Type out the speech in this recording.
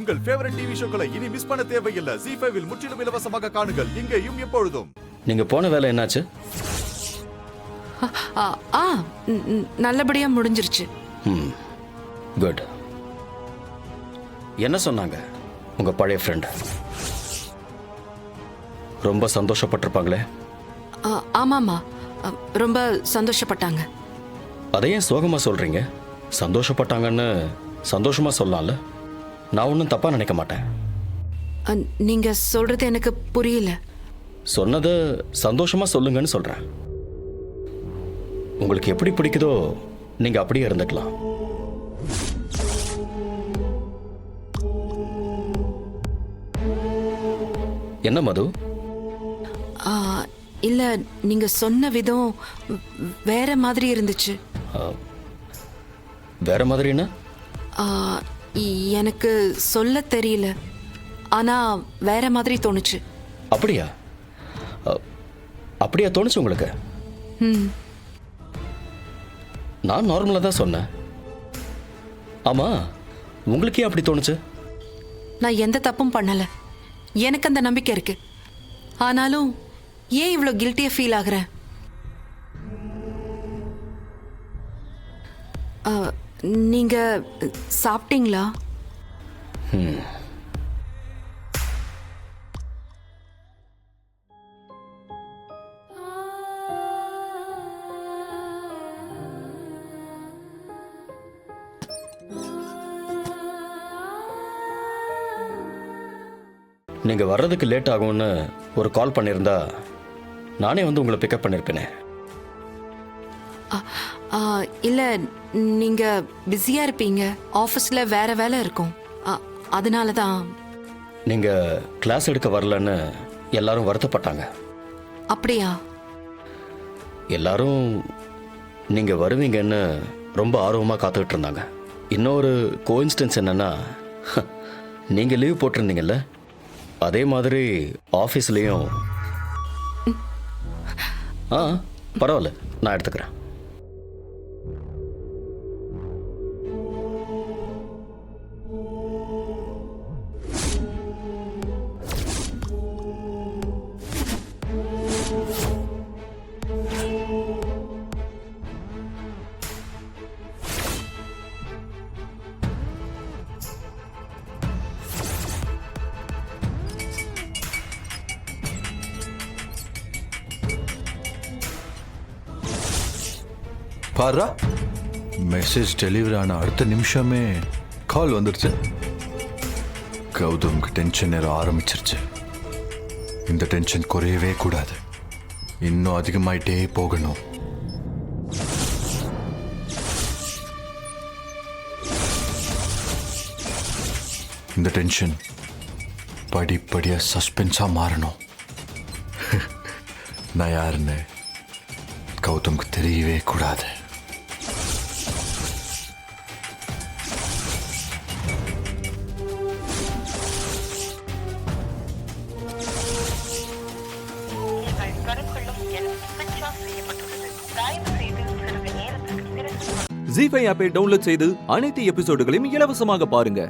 உங்கள் favourite TV ஷோக்களை இனி miss பண்ண தேவையில்லை. ZEE5 இல் முற்றிலும் இலவசமாக காணுங்கள், இங்கேயும் எப்பொழுதும். நீங்க போன வேலை என்னாச்சு? நல்லபடியா முடிஞ்சிருச்சு. குட். என்ன சொன்னாங்க உங்க பழைய ஃப்ரெண்ட்? ரொம்ப சந்தோஷப்பட்டிருப்பாங்களே. ஆமாமா, ரொம்ப சந்தோஷப்பட்டாங்க. அதையும் சோகமா சொல்றீங்க? சந்தோஷப்பட்டாங்கன்னு சந்தோஷமா சொல்லலாம்ல. நான் ஒன்றும் தப்பா நினைக்க மாட்டேன். நீங்க சொல்றது எனக்கு புரியல. சொன்னதை சந்தோஷமா சொல்லுங்கன்னு சொல்றேன். உங்களுக்கு எப்படி பிடிக்குதோ நீங்க அப்படியே இருந்துக்கலாம். என்ன மது? இல்ல, நீங்க சொன்ன விதம் வேற மாதிரி இருந்துச்சு. வேற மாதிரின்னா? எனக்கு சொல்ல தெரியல, ஆனா வேற மாதிரி தோணுச்சு. அப்படியா? அப்படியா தோணுச்சு உங்களுக்கு? நான் நார்மலா தான் சொன்னேன். ஆமா, உங்களுக்கு ஏன் அப்படி தோணுச்சு? நான் எந்த தப்பும் பண்ணல, எனக்கு அந்த நம்பிக்கை இருக்கு. ஆனாலும் ஏன் இவ்வளவு கில்ட்டியா ஃபீல் ஆகுறேன்? நீங்க சாப்பிட்டீங்களா? நீங்க வர்றதுக்கு லேட் ஆகும்னு ஒரு கால் பண்ணியிருந்தா நானே வந்து உங்களை பிக்கப் பண்ணிருப்பேனே. இல்ல, நீங்க பிஸியா இருப்பீங்க, ஆபீஸ்ல வேற வேலை இருக்கும், அதனாலதான். நீங்க கிளாஸ் எடுக்க வரலன்னு எல்லாரும் வருத்தப்பட்டாங்க. அப்படியா? எல்லாரும் நீங்க வருவீங்கன்னு ரொம்ப ஆர்வமா காத்துக்கிட்டு இருந்தாங்க. இன்னொரு கோஇன்சிடென்ஸ் என்னன்னா, நீங்க லீவ் போட்டிருந்தீங்கல்ல, அதே மாதிரி ஆஃபீஸ்லேயும். பரவாயில்ல, நான் எடுத்துக்கிறேன். பாரா, மெசேஜ் டெலிவரி ஆன அடுத்த நிமிஷமே கால் வந்துருச்சு. கௌதம்க்கு டென்ஷன் ஏற ஆரம்பிச்சிருச்சு. இந்த டென்ஷன் குறையவே கூடாது, இன்னும் அதிகமாயிட்டே போகணும். இந்த டென்ஷன் படிப்படியா சஸ்பென்ஸா மாறணும். நான் யாருன்னு கௌதம்க்கு தெரியவே கூடாது. ZEE5 ஆப்பை டவுன்லோட் செய்து அனைத்து எபிசோடுகளையும் இலவசமாக பாருங்க.